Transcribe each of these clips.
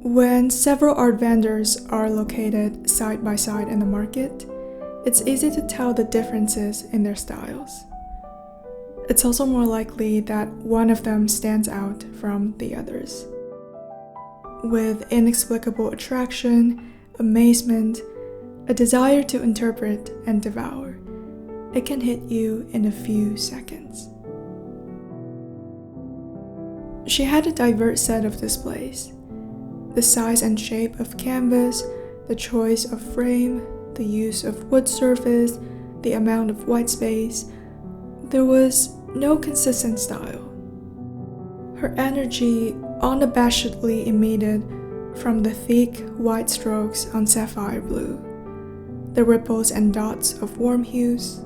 When several art vendors are located side by side in the market, it's easy to tell the differences in their styles. It's also more likely that one of them stands out from the others. With inexplicable attraction, amazement, a desire to interpret and devour, it can hit you in a few seconds. She had a diverse set of displays. The size and shape of canvas, the choice of frame, the use of wood surface, the amount of white space. There was no consistent style. Her energy unabashedly emitted from the thick white strokes on sapphire blue, the ripples and dots of warm hues,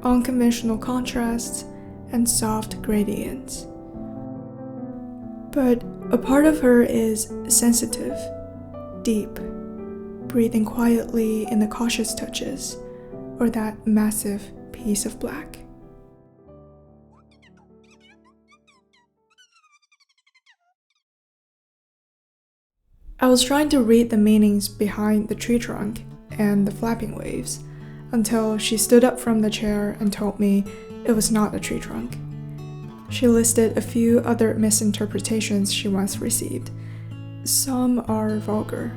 unconventional contrasts, and soft gradients. But a part of her is sensitive, deep, breathing quietly in the cautious touches, or that massive piece of black. I was trying to read the meanings behind the tree trunk and the flapping waves until she stood up from the chair and told me it was not a tree trunk. She listed a few other misinterpretations she once received. Some are vulgar.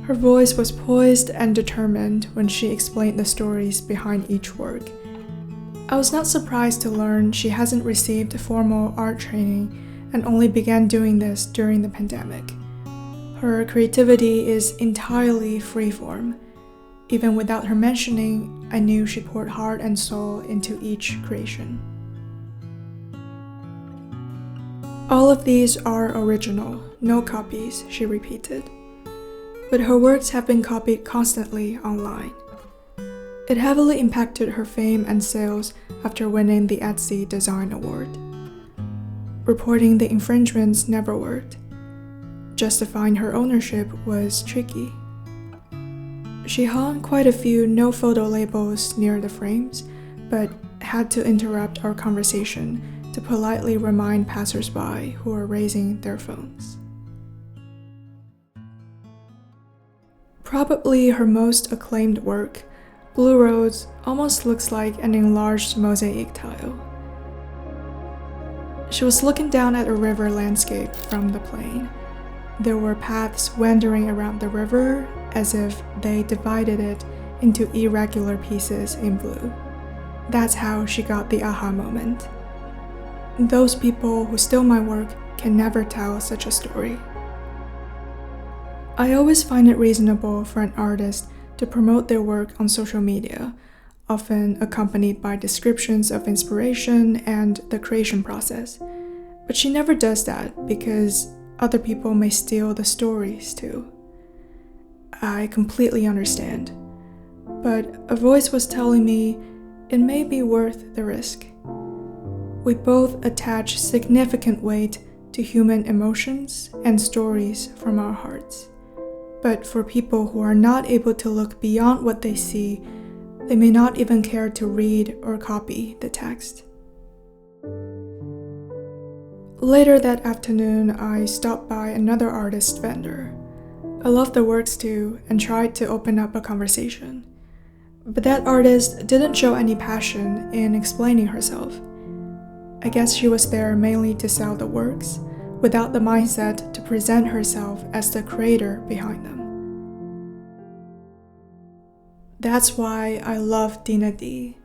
Her voice was poised and determined when she explained the stories behind each work. I was not surprised to learn she hasn't received formal art training and only began doing this during the pandemic. Her creativity is entirely freeform. Even without her mentioning, I knew she poured heart and soul into each creation. All of these are original, no copies, she repeated. But her works have been copied constantly online. It heavily impacted her fame and sales after winning the Etsy Design Award. Reporting the infringements never worked. Justifying her ownership was tricky. She hung quite a few no-photo labels near the frames, but had to interrupt our conversation to politely remind passers-by who were raising their phones. Probably her most acclaimed work, Blue Roads, almost looks like an enlarged mosaic tile. She was looking down at a river landscape from the plane. There were paths wandering around the river as if they divided it into irregular pieces in blue. That's how she got the aha moment. Those people who steal my work can never tell such a story. I always find it reasonable for an artist to promote their work on social media, often accompanied by descriptions of inspiration and the creation process. But she never does that because other people may steal the stories too. I completely understand. But a voice was telling me it may be worth the risk. We both attach significant weight to human emotions and stories from our hearts. But for people who are not able to look beyond what they see, they may not even care to read or copy the text. Later that afternoon, I stopped by another artist vendor. I loved the works too and tried to open up a conversation. But that artist didn't show any passion in explaining herself. I guess she was there mainly to sell the works, without the mindset to present herself as the creator behind them. That's why I love DinaD.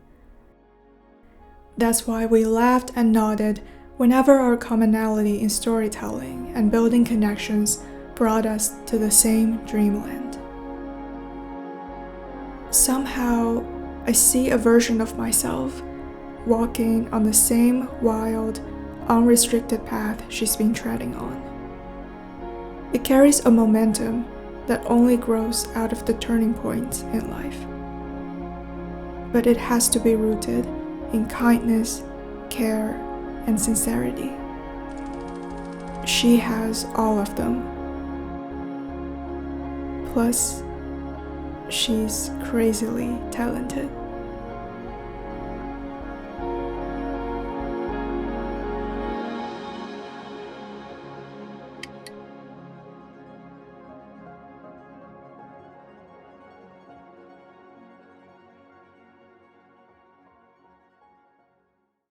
That's why we laughed and nodded whenever our commonality in storytelling and building connections brought us to the same dreamland. Somehow, I see a version of myself walking on the same wild, unrestricted path she's been treading on. It carries a momentum that only grows out of the turning points in life. But it has to be rooted in kindness, care, and sincerity. She has all of them. Plus, she's crazily talented.